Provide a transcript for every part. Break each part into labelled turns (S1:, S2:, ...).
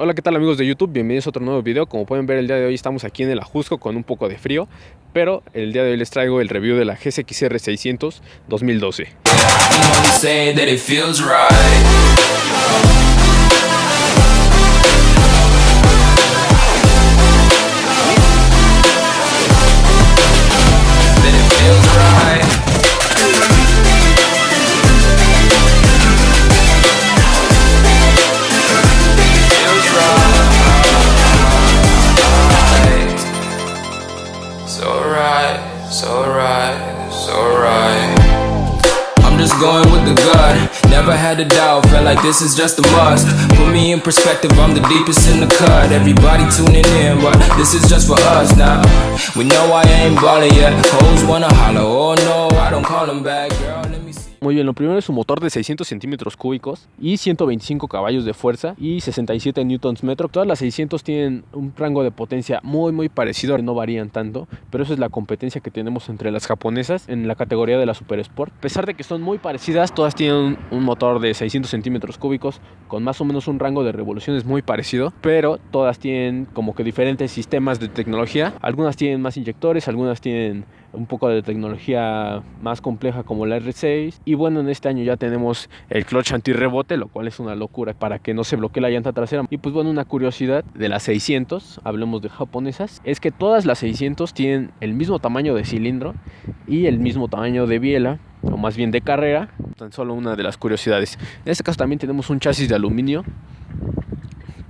S1: Hola, ¿qué tal amigos de YouTube? Bienvenidos a otro nuevo video. Como pueden ver, el día de hoy estamos aquí en el Ajusco con un poco de frío, pero el día de hoy les traigo el review de la GSX-R 600 2012.
S2: Going with the gut, never had a doubt, felt like this is just a must. Put me in perspective, I'm the deepest in the cut. Everybody tuning in, but this is just for us now. We know I ain't ballin' yet, hoes wanna holler, oh no, I don't call them back, girl, let me see.
S1: Muy bien, lo primero es su motor de 600 centímetros cúbicos y 125 caballos de fuerza y 67 newtons metro. Todas las 600 tienen un rango de potencia muy parecido, no varían tanto, pero eso es la competencia que tenemos entre las japonesas en la categoría de la Super Sport. A pesar de que son muy parecidas, todas tienen un motor de 600 centímetros cúbicos con más o menos un rango de revoluciones muy parecido, pero todas tienen como que diferentes sistemas de tecnología. Algunas tienen más inyectores, algunas tienen un poco de tecnología más compleja como la R6. Y bueno, en este año ya tenemos el clutch antirrebote, lo cual es una locura para que no se bloquee la llanta trasera. Y pues bueno, una curiosidad de las 600, hablemos de japonesas, es que todas las 600 tienen el mismo tamaño de cilindro y el mismo tamaño de biela, o más bien de carrera. Tan solo una de las curiosidades. En este caso también tenemos un chasis de aluminio,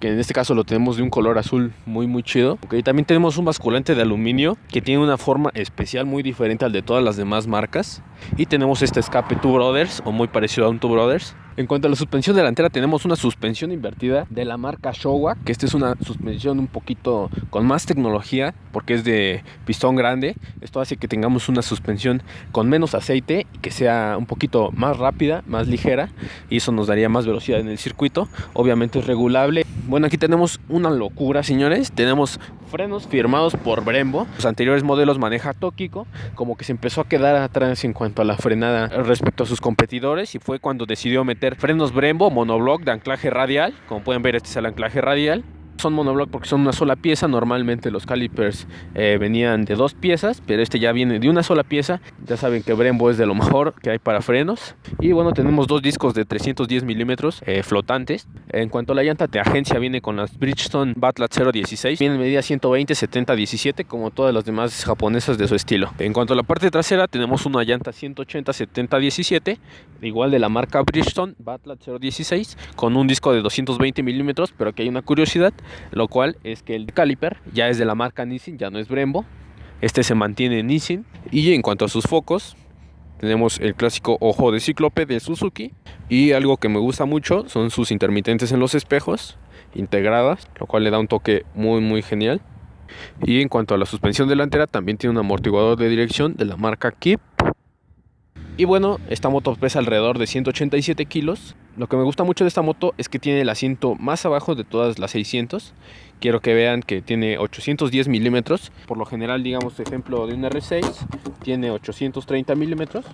S1: que en este caso lo tenemos de un color azul muy chido. Okay, también tenemos un basculante de aluminio que tiene una forma especial muy diferente al de todas las demás marcas. Y tenemos este escape Two Brothers, o muy parecido a un Two Brothers. En cuanto a la suspensión delantera, tenemos una suspensión invertida de la marca Showa, que esta es una suspensión un poquito con más tecnología porque es de pistón grande. Esto hace que tengamos una suspensión con menos aceite y que sea un poquito más rápida, más ligera, y eso nos daría más velocidad en el circuito. Obviamente es regulable. Bueno, aquí tenemos una locura, señores. Tenemos frenos firmados por Brembo. Los anteriores modelos maneja Tokiko, como que se empezó a quedar atrás en cuanto a la frenada respecto a sus competidores, y fue cuando decidió meter frenos Brembo monoblock de anclaje radial. Como pueden ver, este es el anclaje radial. Son monoblock porque son una sola pieza. Normalmente los calipers venían de dos piezas, pero este ya viene de una sola pieza. Ya saben que Brembo es de lo mejor que hay para frenos. Y bueno, tenemos dos discos de 310 milímetros flotantes. En cuanto a la llanta de agencia, viene con las Bridgestone Batlat 016. Viene en medida 120, 70, 17, como todas las demás japonesas de su estilo. En cuanto a la parte trasera, tenemos una llanta 180, 70, 17, igual de la marca Bridgestone Batlat 016, con un disco de 220 milímetros, pero aquí hay una curiosidad, lo cual es que el caliper ya es de la marca Nissin, ya no es Brembo. Este se mantiene en Nissin. Y en cuanto a sus focos, tenemos el clásico ojo de cíclope de Suzuki, y algo que me gusta mucho son sus intermitentes en los espejos integradas, lo cual le da un toque muy genial. Y en cuanto a la suspensión delantera, también tiene un amortiguador de dirección de la marca Kip. Y bueno, esta moto pesa alrededor de 187 kilos. Lo que me gusta mucho de esta moto es que tiene el asiento más abajo de todas las 600. Quiero que vean que tiene 810 milímetros. Por lo general, digamos, ejemplo de un R6 tiene 830 milímetros.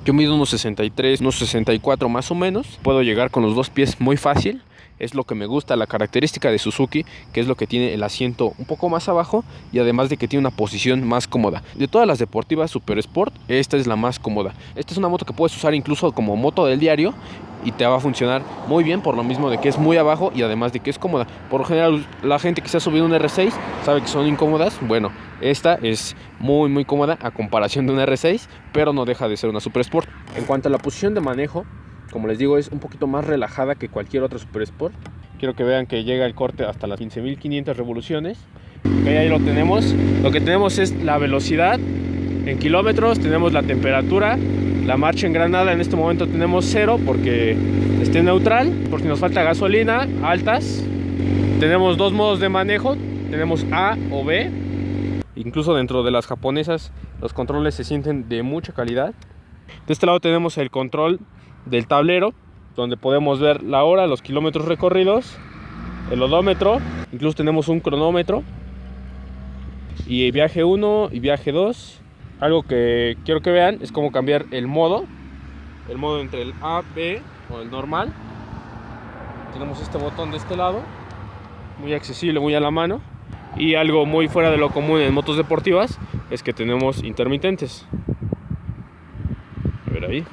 S1: Yo mido unos 63, unos 64 más o menos. Puedo llegar con los dos pies muy fácil. Es lo que me gusta, la característica de Suzuki, que es lo que tiene el asiento un poco más abajo, y además de que tiene una posición más cómoda. De todas las deportivas Super Sport, esta es la más cómoda. Esta es una moto que puedes usar incluso como moto del diario y te va a funcionar muy bien, por lo mismo de que es muy abajo y además de que es cómoda. Por lo general, la gente que se ha subido un R6 sabe que son incómodas. Bueno, esta es muy cómoda a comparación de un R6, pero no deja de ser una Super Sport. En cuanto a la posición de manejo, como les digo, es un poquito más relajada que cualquier otra Super Sport. Quiero que vean que llega el corte hasta las 15.500 revoluciones. Okay, ahí lo tenemos. Lo que tenemos es la velocidad en kilómetros, tenemos la temperatura, la marcha en granada. En este momento tenemos 0 porque esté neutral, por si nos falta gasolina, altas. Tenemos dos modos de manejo, tenemos A o B. Incluso dentro de las japonesas los controles se sienten de mucha calidad. De este lado tenemos el control del tablero, donde podemos ver la hora, los kilómetros recorridos, el odómetro, incluso tenemos un cronómetro, y viaje 1 y viaje 2. Algo que quiero que vean es cómo cambiar el modo entre el A, B o el normal. Tenemos este botón de este lado, muy accesible, muy a la mano. Y algo muy fuera de lo común en motos deportivas es que tenemos intermitentes. A ver ahí.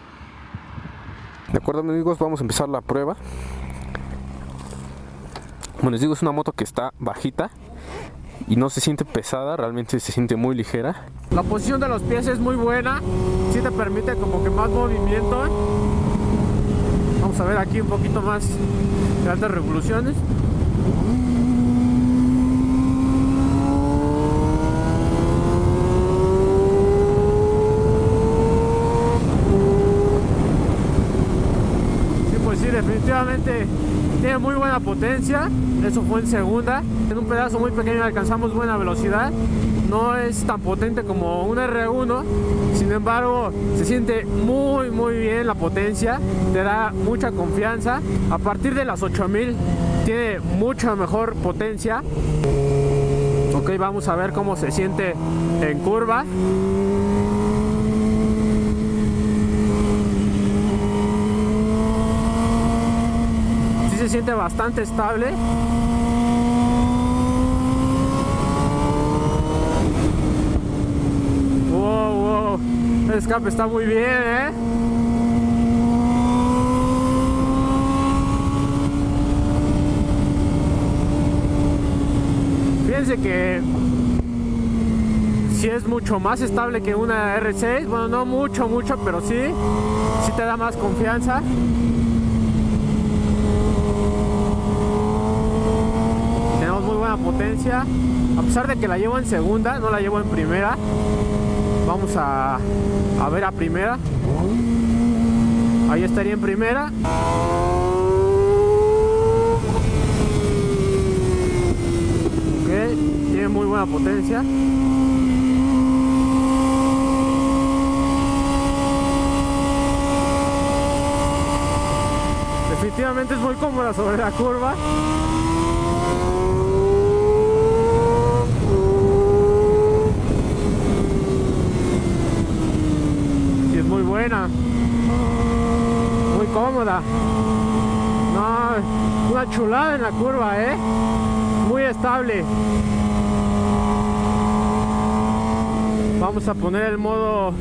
S1: De acuerdo, amigos, vamos a empezar la prueba. Como les digo, es una moto que está bajita y no se siente pesada, realmente se siente muy ligera. La posición de los pies es muy buena, sí te permite como que más movimiento. Vamos a ver aquí un poquito más de altas revoluciones. Definitivamente tiene muy buena potencia. Eso fue en segunda. En un pedazo muy pequeño alcanzamos buena velocidad. No es tan potente como un R1, sin embargo se siente muy bien la potencia, te da mucha confianza. A partir de las 8000 tiene mucha mejor potencia. Ok, vamos a ver cómo se siente en curva. Se siente bastante estable. Wow, el escape está muy bien, Fíjense que sí es mucho más estable que una R6. Bueno, no mucho, pero sí te da más confianza. Potencia, a pesar de que la llevo en segunda, no la llevo en primera. Vamos a ver a primera. Ahí estaría en primera. Ok, tiene muy buena potencia. Definitivamente es muy cómoda sobre la curva. Buena, muy cómoda. No, una chulada en la curva, muy estable. Vamos a poner el modo,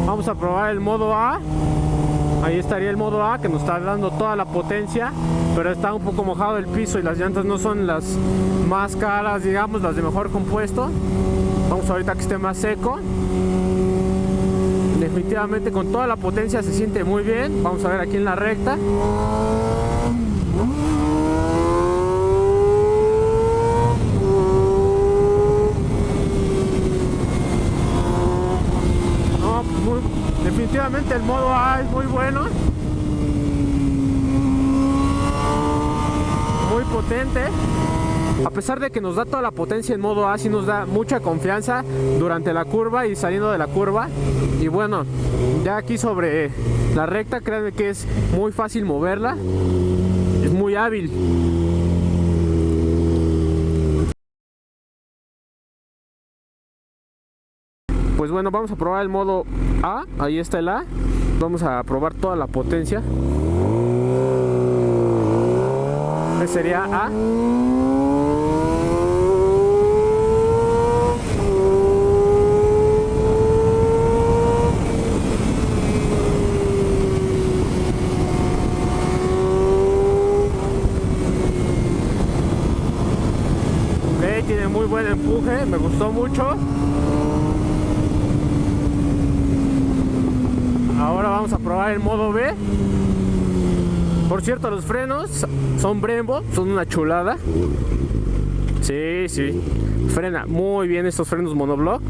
S1: vamos a probar el modo A. Ahí estaría el modo A, que nos está dando toda la potencia, pero está un poco mojado el piso y las llantas no son las más caras, digamos, las de mejor compuesto. Vamos ahorita que esté más seco. Definitivamente con toda la potencia se siente muy bien. Vamos a ver aquí en la recta. No, definitivamente el modo A es muy bueno. Muy potente. A pesar de que nos da toda la potencia en modo A, sí nos da mucha confianza durante la curva y saliendo de la curva. Y bueno, ya aquí sobre la recta, créanme que es muy fácil moverla. Es muy hábil. Pues bueno, vamos a probar el modo A. Ahí está el A. Vamos a probar toda la potencia. Este sería A. Tiene muy buen empuje, me gustó mucho. Ahora vamos a probar el modo B. Por cierto, los frenos son Brembo, son una chulada. Sí, frena muy bien estos frenos monoblock.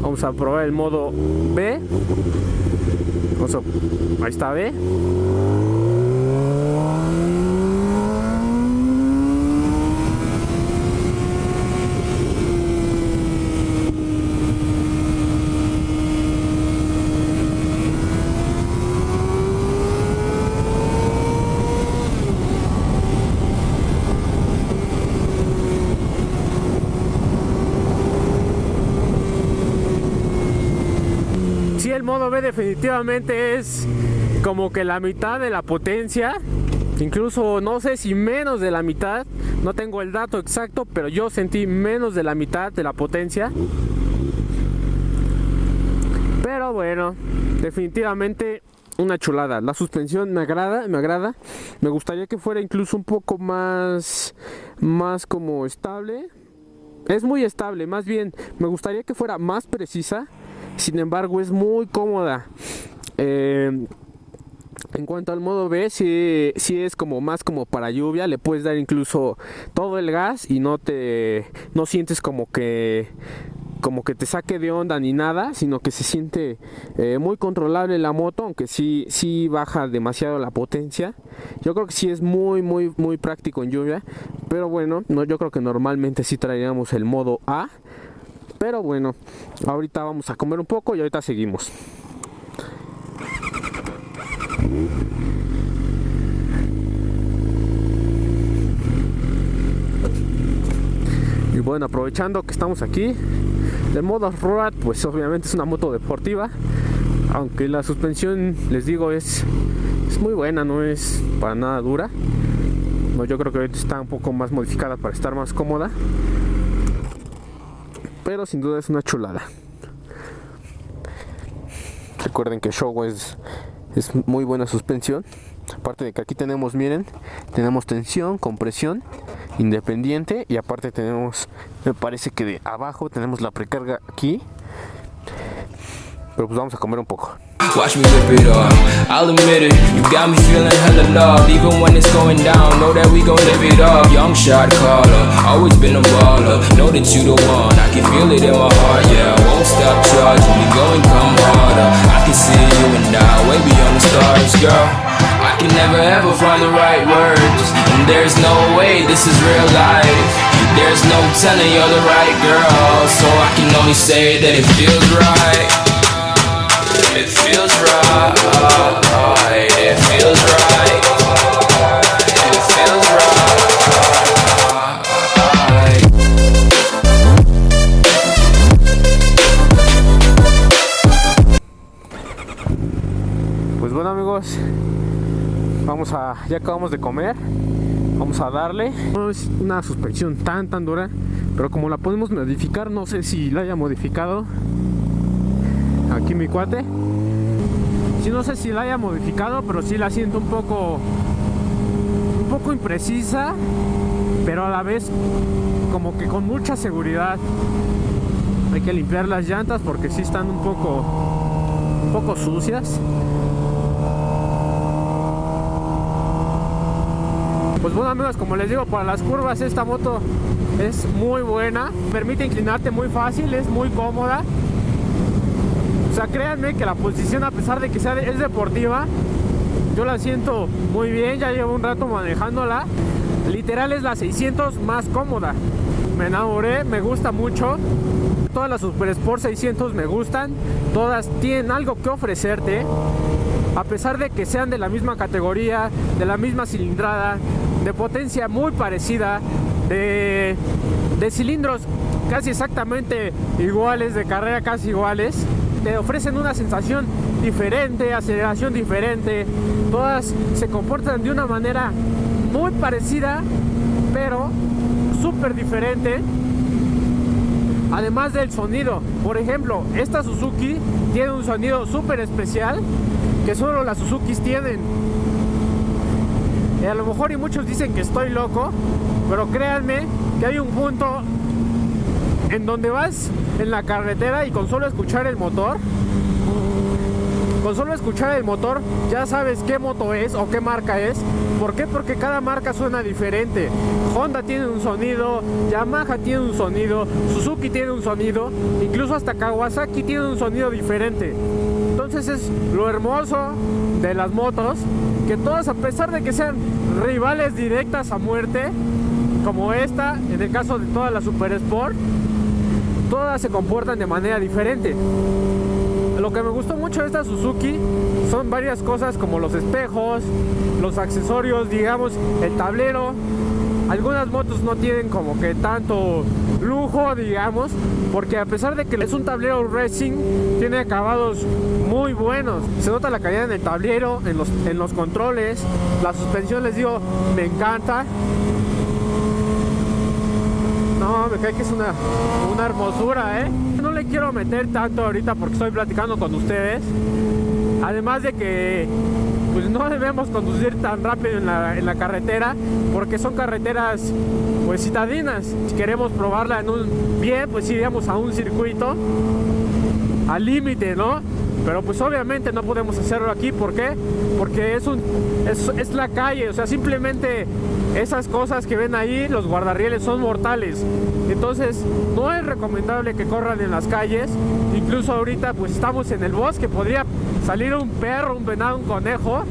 S1: Vamos a probar el modo B. Ahí está B. Sí, el modo B definitivamente es como que la mitad de la potencia Incluso no sé si menos de la mitad, no tengo el dato exacto, pero yo sentí menos de la mitad de la potencia. Pero bueno, definitivamente una chulada. La suspensión me agrada. Me gustaría que fuera incluso un poco más como estable. Es muy estable, más bien me gustaría que fuera más precisa. Sin embargo, es muy cómoda. En cuanto al modo B, sí es como más como para lluvia. Le puedes dar incluso todo el gas y no sientes como que te saque de onda ni nada, sino que se siente muy controlable la moto, aunque sí baja demasiado la potencia. Yo creo que sí es muy práctico en lluvia, pero bueno, yo creo que normalmente sí traeríamos el modo A. Pero bueno, ahorita vamos a comer un poco y ahorita seguimos. Y bueno, aprovechando que estamos aquí, el modo Road, pues obviamente es una moto deportiva, aunque la suspensión, les digo, es muy buena, no es para nada dura. No, yo creo que ahorita está un poco más modificada para estar más cómoda, pero sin duda es una chulada. Recuerden que Showa es muy buena suspensión. Aparte de que aquí tenemos, miren, tenemos tensión, compresión, independiente, y aparte tenemos, me parece que de abajo tenemos la precarga aquí. Pero pues vamos a comer un poco.
S2: Watch me rip it off, I'll admit it. You got me feeling hella loved, even when it's going down. Know that we gon' live it up. Young shot caller, always been a baller. Know that you the one, I can feel it in my heart. Yeah, I won't stop charging me, go and come harder. I can see you and I, way beyond the stars, girl. I can never ever find the right words, and there's no way this is real life. There's no telling you're the right girl, so I can only say that it feels right. It feels right, it feels right, it feels right.
S1: Pues bueno, amigos, ya acabamos de comer. Vamos a darle. No es una suspensión tan dura, pero como la podemos modificar, no sé si la haya modificado aquí mi cuate. Sí, no sé si la haya modificado, pero sí la siento un poco imprecisa, pero a la vez como que con mucha seguridad. Hay que limpiar las llantas porque sí están un poco sucias. Pues bueno, amigos, como les digo, para las curvas esta moto es muy buena. Permite inclinarte muy fácil, es muy cómoda. O sea, créanme que la posición, a pesar de que es deportiva, yo la siento muy bien. Ya llevo un rato manejándola. Literal es la 600 más cómoda. Me enamoré, me gusta mucho. Todas las Super Sport 600 me gustan. Todas tienen algo que ofrecerte. A pesar de que sean de la misma categoría, de la misma cilindrada, de potencia muy parecida, de cilindros casi exactamente iguales, de carrera casi iguales, te ofrecen una sensación diferente, aceleración diferente. Todas se comportan de una manera muy parecida, pero súper diferente. Además del sonido, por ejemplo, esta Suzuki tiene un sonido súper especial que solo las Suzukis tienen. A lo mejor y muchos dicen que estoy loco, pero créanme que hay un punto en donde vas en la carretera y con solo escuchar el motor, ya sabes qué moto es o qué marca es. ¿Por qué? Porque cada marca suena diferente. Honda tiene un sonido, Yamaha tiene un sonido, Suzuki tiene un sonido, incluso hasta Kawasaki tiene un sonido diferente. Entonces es lo hermoso de las motos, que todas, a pesar de que sean rivales directas a muerte, como esta, en el caso de todas las Super Sport, todas se comportan de manera diferente. Lo que me gustó mucho de esta Suzuki son varias cosas, como los espejos, los accesorios, digamos, el tablero. Algunas motos no tienen como que tanto lujo, digamos, porque a pesar de que es un tablero racing, tiene acabados muy buenos. Se nota la calidad en el tablero, en los controles. La suspensión, les digo, me encanta. No, me cae que es una hermosura, No le quiero meter tanto ahorita porque estoy platicando con ustedes. Además de que pues no debemos conducir tan rápido en la carretera, porque son carreteras pues citadinas. Si queremos probarla bien, pues iríamos a un circuito al límite, ¿no? Pero pues obviamente no podemos hacerlo aquí. ¿Por qué? Porque es la calle. O sea, simplemente esas cosas que ven ahí, los guardarrieles, son mortales. Entonces no es recomendable que corran en las calles. Incluso ahorita pues estamos en el bosque, podría salir un perro, un venado, un conejo,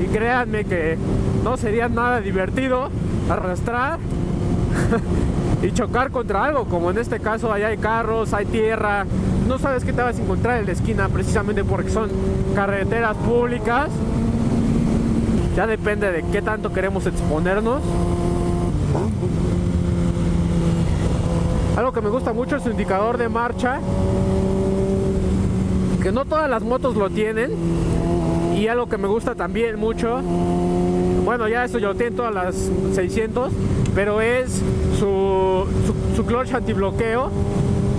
S1: y créanme que no sería nada divertido arrastrar y chocar contra algo, como en este caso. Allá hay carros, hay tierra, no sabes qué te vas a encontrar en la esquina, precisamente porque son carreteras públicas. Ya depende de qué tanto queremos exponernos. Algo que me gusta mucho es su indicador de marcha, que no todas las motos lo tienen. Y algo que me gusta también mucho, bueno, ya eso yo lo tienen todas las 600, pero es su clutch antibloqueo.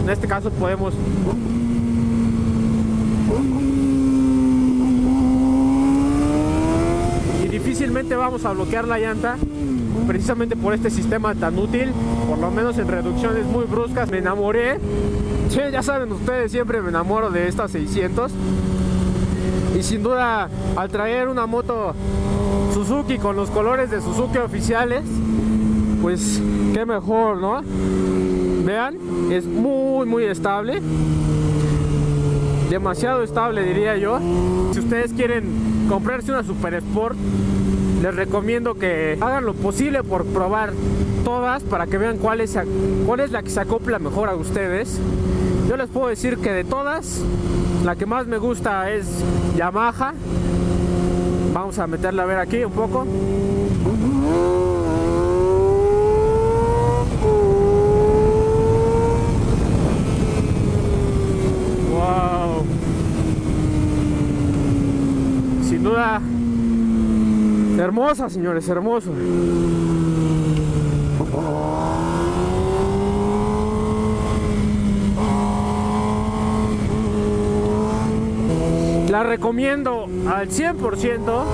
S1: En este caso podemos y difícilmente vamos a bloquear la llanta, precisamente por este sistema tan útil, por lo menos en reducciones muy bruscas. Me enamoré. Sí, ya saben ustedes, siempre me enamoro de estas 600. Y sin duda, al traer una moto Suzuki con los colores de Suzuki oficiales, pues qué mejor, ¿no? Vean, es muy estable. Demasiado estable, diría yo. Si ustedes quieren comprarse una Super Sport, les recomiendo que hagan lo posible por probar todas para que vean cuál es la que se acopla mejor a ustedes. Yo les puedo decir que de todas, la que más me gusta es Yamaha. Vamos a meterla a ver aquí un poco. Wow. Sin duda, hermosa, señores, hermoso. La recomiendo al 100%.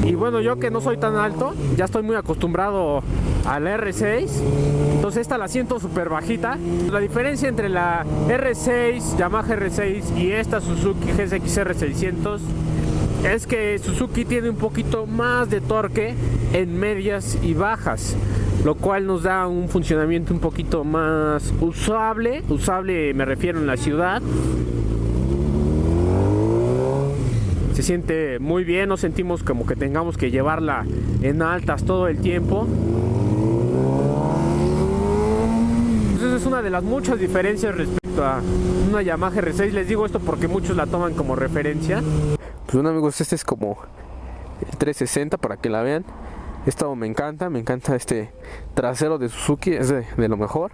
S1: Y bueno, yo que no soy tan alto, ya estoy muy acostumbrado a la R6. Entonces esta la siento súper bajita. La diferencia entre la R6, Yamaha R6 y esta Suzuki GSX-R 600 es que Suzuki tiene un poquito más de torque en medias y bajas, lo cual nos da un funcionamiento un poquito más usable. Usable me refiero en la ciudad. Se siente muy bien, no sentimos como que tengamos que llevarla en altas todo el tiempo. Entonces es una de las muchas diferencias respecto a una Yamaha R6. Les digo esto porque muchos la toman como referencia. Pues bueno, amigos, este es como el 360 para que la vean. Esto me encanta este trasero de Suzuki, es de lo mejor.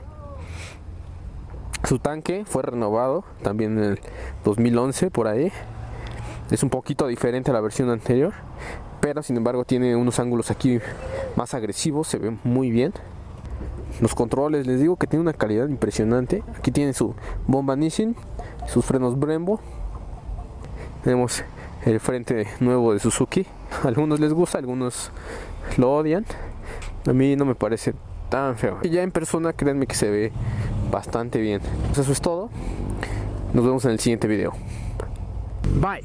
S1: Su tanque fue renovado también en el 2011 por ahí. Es un poquito diferente a la versión anterior, pero sin embargo tiene unos ángulos aquí más agresivos, se ve muy bien. Los controles, les digo que tiene una calidad impresionante. Aquí tiene su bomba Nissin, sus frenos Brembo. Tenemos el frente nuevo de Suzuki. A algunos les gusta, a algunos lo odian. A mí no me parece tan feo. Y ya en persona, créanme que se ve bastante bien. Pues eso es todo. Nos vemos en el siguiente video. Bye.